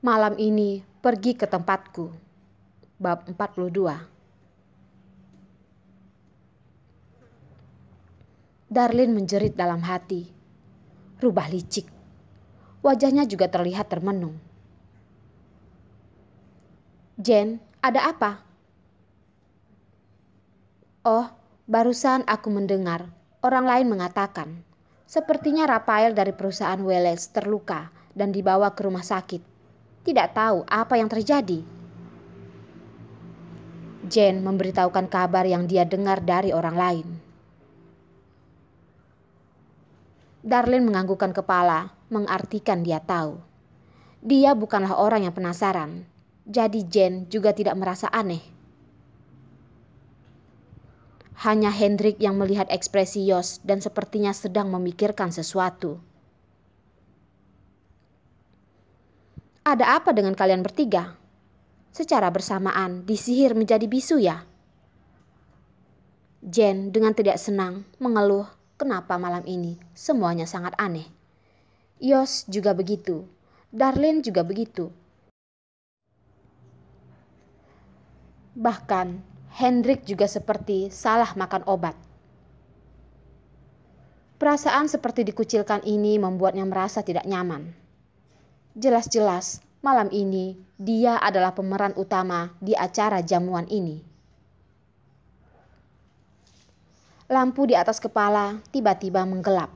Malam ini pergi ke tempatku. Bab 42. Darlin menjerit dalam hati. Rubah licik. Wajahnya juga terlihat termenung. Jen, ada apa? Oh, barusan aku mendengar orang lain mengatakan sepertinya Rafael dari perusahaan Welles terluka dan dibawa ke rumah sakit. Tidak tahu apa yang terjadi. Jen memberitahukan kabar yang dia dengar dari orang lain. Darlin menganggukkan kepala, mengartikan dia tahu. Dia bukanlah orang yang penasaran, jadi Jen juga tidak merasa aneh. Hanya Hendrik yang melihat ekspresi Jos dan sepertinya sedang memikirkan sesuatu. Ada apa dengan kalian bertiga? Secara bersamaan disihir menjadi bisu ya? Jen dengan tidak senang mengeluh kenapa malam ini semuanya sangat aneh. Yos juga begitu. Darlin juga begitu. Bahkan Hendrik juga seperti salah makan obat. Perasaan seperti dikucilkan ini membuatnya merasa tidak nyaman. Jelas-jelas malam ini dia adalah pemeran utama di acara jamuan ini. Lampu di atas kepala tiba-tiba menggelap,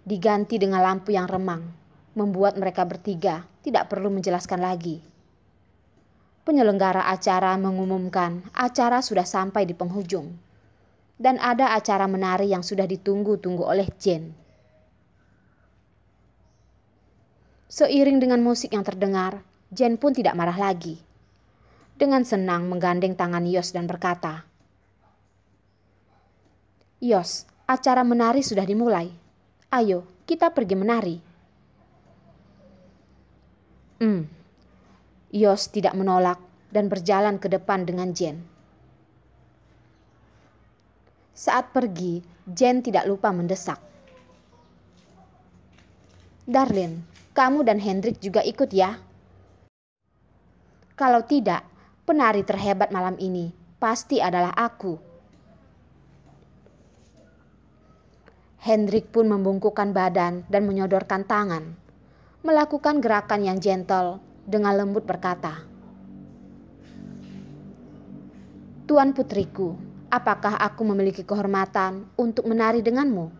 diganti dengan lampu yang remang, membuat mereka bertiga tidak perlu menjelaskan lagi. Penyelenggara acara mengumumkan acara sudah sampai di penghujung, dan ada acara menari yang sudah ditunggu-tunggu oleh Jen. Seiring dengan musik yang terdengar, Jen pun tidak marah lagi. Dengan senang menggandeng tangan Yos dan berkata, Yos, acara menari sudah dimulai. Ayo, kita pergi menari. Yos tidak menolak dan berjalan ke depan dengan Jen. Saat pergi, Jen tidak lupa mendesak. Darlin, kamu dan Hendrik juga ikut ya? Kalau tidak, penari terhebat malam ini pasti adalah aku. Hendrik pun membungkukkan badan dan menyodorkan tangan, melakukan gerakan yang gentle dengan lembut berkata, Tuan putriku, apakah aku memiliki kehormatan untuk menari denganmu?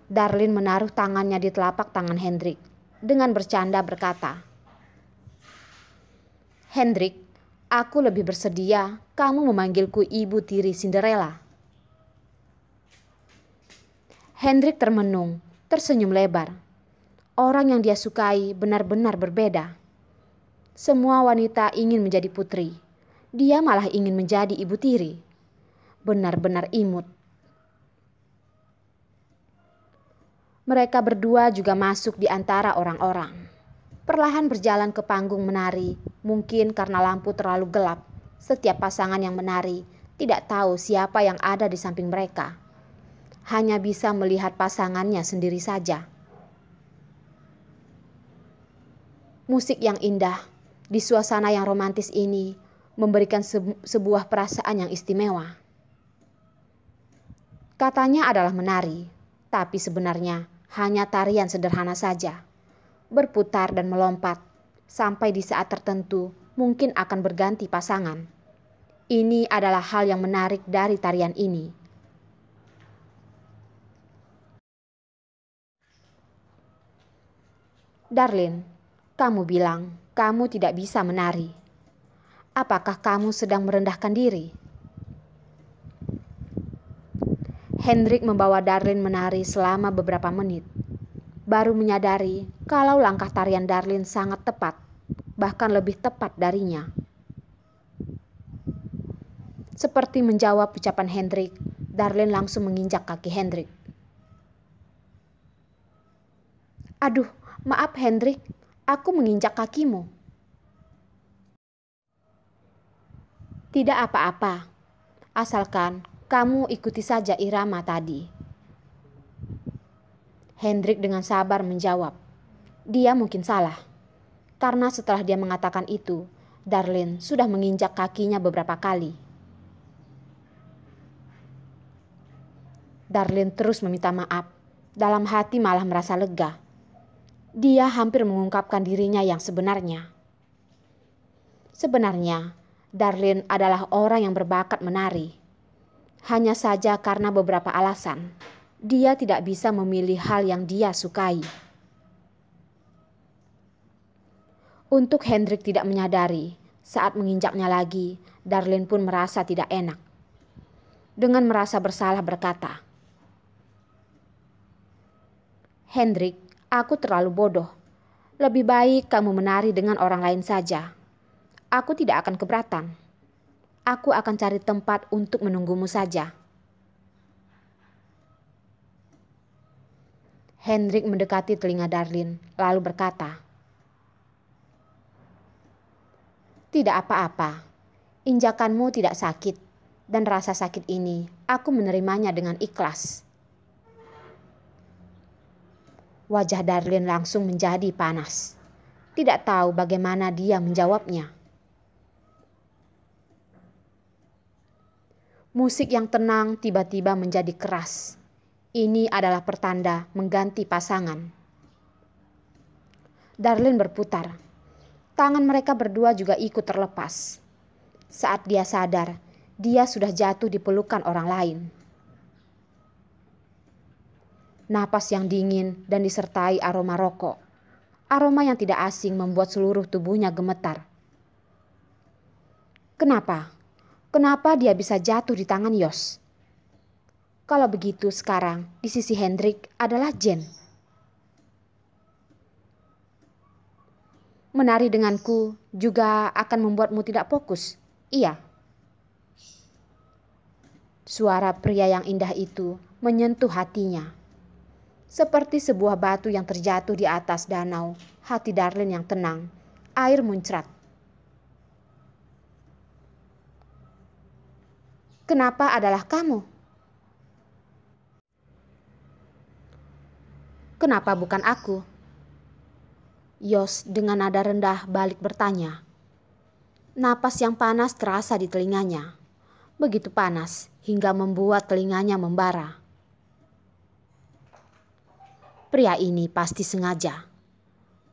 Darlin menaruh tangannya di telapak tangan Hendrik dengan bercanda berkata, Hendrik, aku lebih bersedia kamu memanggilku Ibu Tiri Cinderella. Hendrik termenung, tersenyum lebar. Orang yang dia sukai benar-benar berbeda. Semua wanita ingin menjadi putri. Dia malah ingin menjadi ibu tiri. Benar-benar imut. Mereka berdua juga masuk di antara orang-orang. Perlahan berjalan ke panggung menari. Mungkin karena lampu terlalu gelap. Setiap pasangan yang menari tidak tahu siapa yang ada di samping mereka. Hanya bisa melihat pasangannya sendiri saja. Musik yang indah di suasana yang romantis ini memberikan sebuah perasaan yang istimewa. Katanya adalah menari, tapi sebenarnya hanya tarian sederhana saja. Berputar dan melompat, sampai di saat tertentu mungkin akan berganti pasangan. Ini adalah hal yang menarik dari tarian ini. Darlin, kamu bilang kamu tidak bisa menari. Apakah kamu sedang merendahkan diri? Hendrik membawa Darlin menari selama beberapa menit. Baru menyadari kalau langkah tarian Darlin sangat tepat, bahkan lebih tepat darinya. Seperti menjawab ucapan Hendrik, Darlin langsung menginjak kaki Hendrik. Aduh, maaf Hendrik, aku menginjak kakimu. Tidak apa-apa, asalkan kamu ikuti saja irama tadi. Hendrik dengan sabar menjawab. Dia mungkin salah, karena setelah dia mengatakan itu, Darlene sudah menginjak kakinya beberapa kali. Darlene terus meminta maaf, dalam hati malah merasa lega. Dia hampir mengungkapkan dirinya yang sebenarnya. Sebenarnya, Darlene adalah orang yang berbakat menari. Hanya saja karena beberapa alasan, dia tidak bisa memilih hal yang dia sukai. Untuk Hendrik tidak menyadari, saat menginjaknya lagi, Darlene pun merasa tidak enak. Dengan merasa bersalah berkata, "Hendrik, aku terlalu bodoh. Lebih baik kamu menari dengan orang lain saja. Aku tidak akan keberatan. Aku akan cari tempat untuk menunggumu saja." Hendrik mendekati telinga Darlene, lalu berkata, "Tidak apa-apa. Injakanmu tidak sakit, dan rasa sakit ini aku menerimanya dengan ikhlas." Wajah Darlene langsung menjadi panas. Tidak tahu bagaimana dia menjawabnya. Musik yang tenang tiba-tiba menjadi keras. Ini adalah pertanda mengganti pasangan. Darlene berputar. Tangan mereka berdua juga ikut terlepas. Saat dia sadar, dia sudah jatuh di pelukan orang lain. Napas yang dingin dan disertai aroma rokok. Aroma yang tidak asing membuat seluruh tubuhnya gemetar. Kenapa? Kenapa dia bisa jatuh di tangan Jos? Kalau begitu sekarang di sisi Hendrik adalah Jen. Menari denganku juga akan membuatmu tidak fokus. Iya. Suara pria yang indah itu menyentuh hatinya. Seperti sebuah batu yang terjatuh di atas danau, hati Darlene yang tenang, air muncrat. Kenapa adalah kamu? Kenapa bukan aku? Jos dengan nada rendah balik bertanya. Napas yang panas terasa di telinganya. Begitu panas hingga membuat telinganya membara. Pria ini pasti sengaja.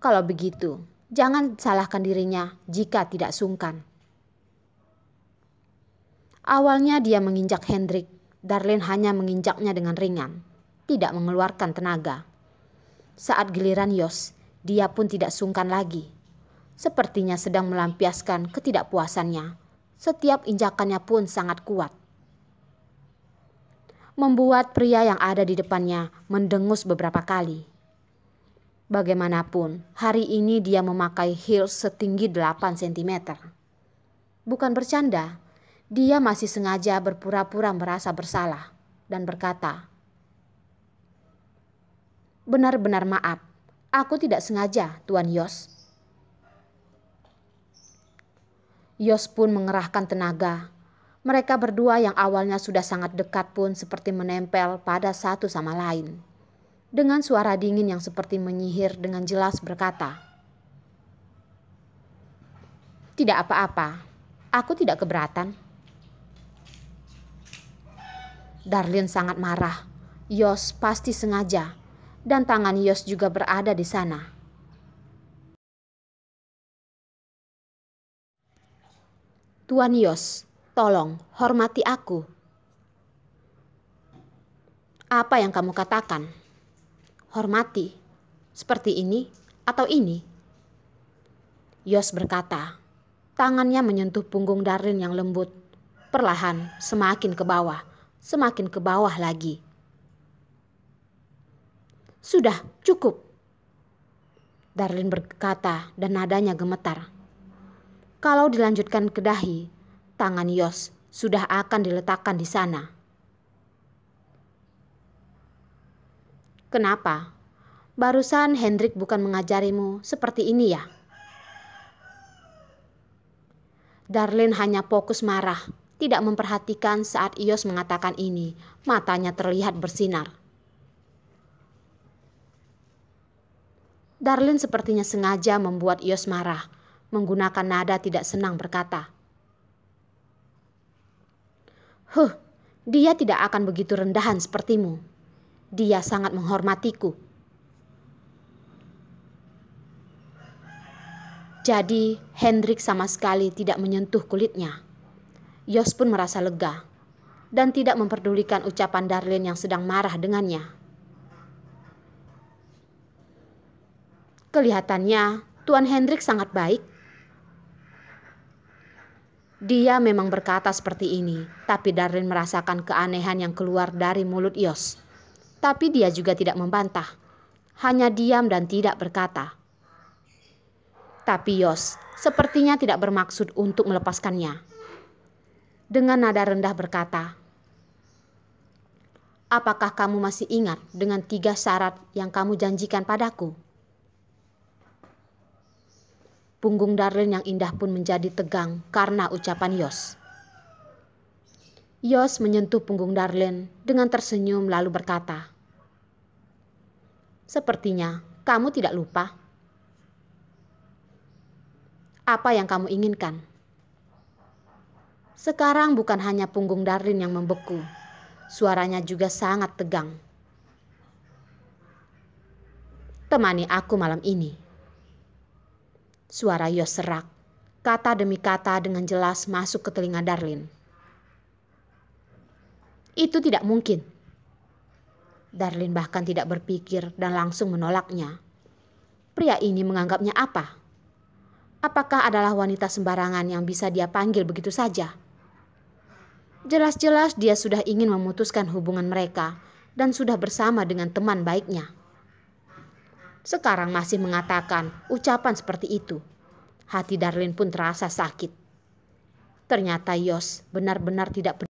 Kalau begitu, jangan salahkan dirinya jika tidak sungkan. Awalnya dia menginjak Hendrik, Darlene hanya menginjaknya dengan ringan, tidak mengeluarkan tenaga. Saat giliran Jos, dia pun tidak sungkan lagi. Sepertinya sedang melampiaskan ketidakpuasannya. Setiap injakannya pun sangat kuat. Membuat pria yang ada di depannya mendengus beberapa kali. Bagaimanapun, hari ini dia memakai heels setinggi 8 cm. Bukan bercanda. Dia masih sengaja berpura-pura merasa bersalah dan berkata, "Benar-benar maaf, aku tidak sengaja, Tuan Jos." Jos pun mengerahkan tenaga. Mereka berdua yang awalnya sudah sangat dekat pun seperti menempel pada satu sama lain. Dengan suara dingin yang seperti menyihir dengan jelas berkata, "Tidak apa-apa, aku tidak keberatan." Darlene sangat marah. Jos pasti sengaja, dan tangan Jos juga berada di sana. "Tuan Jos, tolong hormati aku." "Apa yang kamu katakan? Hormati? Seperti ini atau ini?" Jos berkata. Tangannya menyentuh punggung Darlene yang lembut. Perlahan semakin ke bawah. Semakin ke bawah lagi. "Sudah, cukup," Darlene berkata dan nadanya gemetar. Kalau dilanjutkan ke dahi, tangan Jos sudah akan diletakkan di sana. "Kenapa? Barusan Hendrik bukan mengajarimu seperti ini ya?" Darlene hanya fokus marah. Tidak memperhatikan saat Jos mengatakan ini, matanya terlihat bersinar. Darlin sepertinya sengaja membuat Yos marah, menggunakan nada tidak senang berkata, dia tidak akan begitu rendahan sepertimu. Dia sangat menghormatiku. Jadi Hendrik sama sekali tidak menyentuh kulitnya. Yos pun merasa lega dan tidak memperdulikan ucapan Darlin yang sedang marah dengannya. Kelihatannya Tuan Hendrik sangat baik. Dia memang berkata seperti ini, tapi Darlin merasakan keanehan yang keluar dari mulut Yos. Tapi dia juga tidak membantah, hanya diam dan tidak berkata. Tapi Yos sepertinya tidak bermaksud untuk melepaskannya. Dengan nada rendah berkata, apakah kamu masih ingat dengan 3 syarat yang kamu janjikan padaku? Punggung Darlin yang indah pun menjadi tegang karena ucapan Yos. Yos menyentuh punggung Darlin dengan tersenyum lalu berkata, sepertinya kamu tidak lupa. Apa yang kamu inginkan? Sekarang bukan hanya punggung Darlin yang membeku, suaranya juga sangat tegang. Temani aku malam ini. Suara Yos serak, kata demi kata dengan jelas masuk ke telinga Darlin. Itu tidak mungkin. Darlin bahkan tidak berpikir dan langsung menolaknya. Pria ini menganggapnya apa? Apakah adalah wanita sembarangan yang bisa dia panggil begitu saja? Jelas-jelas dia sudah ingin memutuskan hubungan mereka dan sudah bersama dengan teman baiknya. Sekarang masih mengatakan ucapan seperti itu. Hati Darlin pun terasa sakit. Ternyata Yos benar-benar tidak peduli.